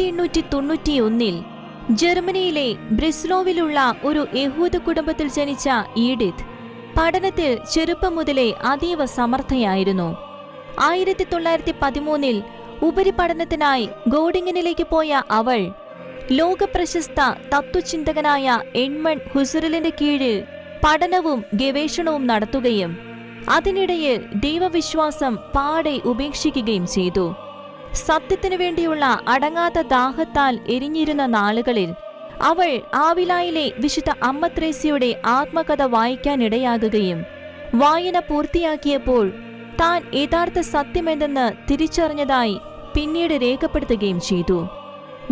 1891 ജർമ്മനിയിലെ ബ്രിസ്ലോവിലുള്ള ഒരു യഹൂദ കുടുംബത്തിൽ ജനിച്ച ഈഡിത്ത് പഠനത്തിൽ ചെറുപ്പം മുതലേ അതീവ സമർത്ഥയായിരുന്നു. 1913 ഉപരിപഠനത്തിനായി ഗോഡിങ്ങനിലേക്ക് പോയ അവൾ ലോകപ്രശസ്ത തത്വചിന്തകനായ എഡ്മണ്ട് ഹുസറലിന്റെ കീഴിൽ പഠനവും ഗവേഷണവും നടത്തുകയും അതിനിടയിൽ ദൈവവിശ്വാസം പാടെ ഉപേക്ഷിക്കുകയും ചെയ്തു. സത്യത്തിനു വേണ്ടിയുള്ള അടങ്ങാത്ത ദാഹത്താൽ എരിഞ്ഞിരുന്ന നാളുകളിൽ അവൾ ആവിലായിലെ വിശുദ്ധ അമ്മ ത്രേസ്യയുടെ ആത്മകഥ വായിക്കാനിടയാകുകയും വായന പൂർത്തിയാക്കിയപ്പോൾ താൻ യഥാർത്ഥ സത്യമെന്തെന്ന് തിരിച്ചറിഞ്ഞതായി പിന്നീട് രേഖപ്പെടുത്തുകയും ചെയ്തു.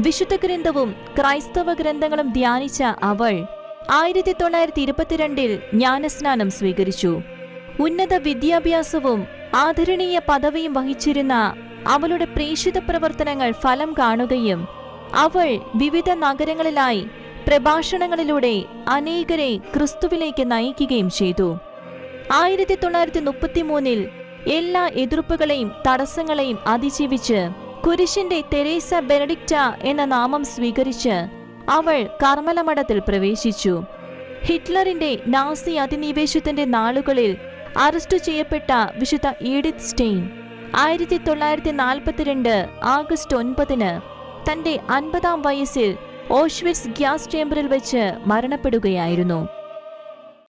വിശുദ്ധ ഗ്രന്ഥവും ക്രൈസ്തവ ഗ്രന്ഥങ്ങളും ധ്യാനിച്ച അവൾ 1922 ജ്ഞാനസ്നാനം സ്വീകരിച്ചു. ഉന്നത വിദ്യാഭ്യാസവും ആദരണീയ പദവിയും വഹിച്ചിരുന്ന അവളുടെ പ്രേക്ഷിത പ്രവർത്തനങ്ങൾ ഫലം കാണുകയും അവൾ വിവിധ നഗരങ്ങളിലായി പ്രഭാഷണങ്ങളിലൂടെ അനേകരെ ക്രിസ്തുവിലേക്ക് നയിക്കുകയും ചെയ്തു. 1933 എല്ലാ എതിർപ്പുകളെയും തടസ്സങ്ങളെയും അതിജീവിച്ച് കുരിശിന്റെ തെരേസ ബെനഡിക്റ്റ എന്ന നാമം സ്വീകരിച്ച് അവൾ കർമ്മലമഠത്തിൽ പ്രവേശിച്ചു. ഹിറ്റ്ലറിന്റെ നാസി അധിനിവേശത്തിന്റെ നാളുകളിൽ അറസ്റ്റ് ചെയ്യപ്പെട്ട വിശുദ്ധ ഈഡിത്ത് സ്റ്റെയിൻ 1942 ആഗസ്റ്റ് 9 തന്റെ 50-ാം വയസ്സിൽ ഓഷ്വിറ്റ്സ് ഗ്യാസ് ചേംബറിൽ വെച്ച് മരണപ്പെടുകയായിരുന്നു.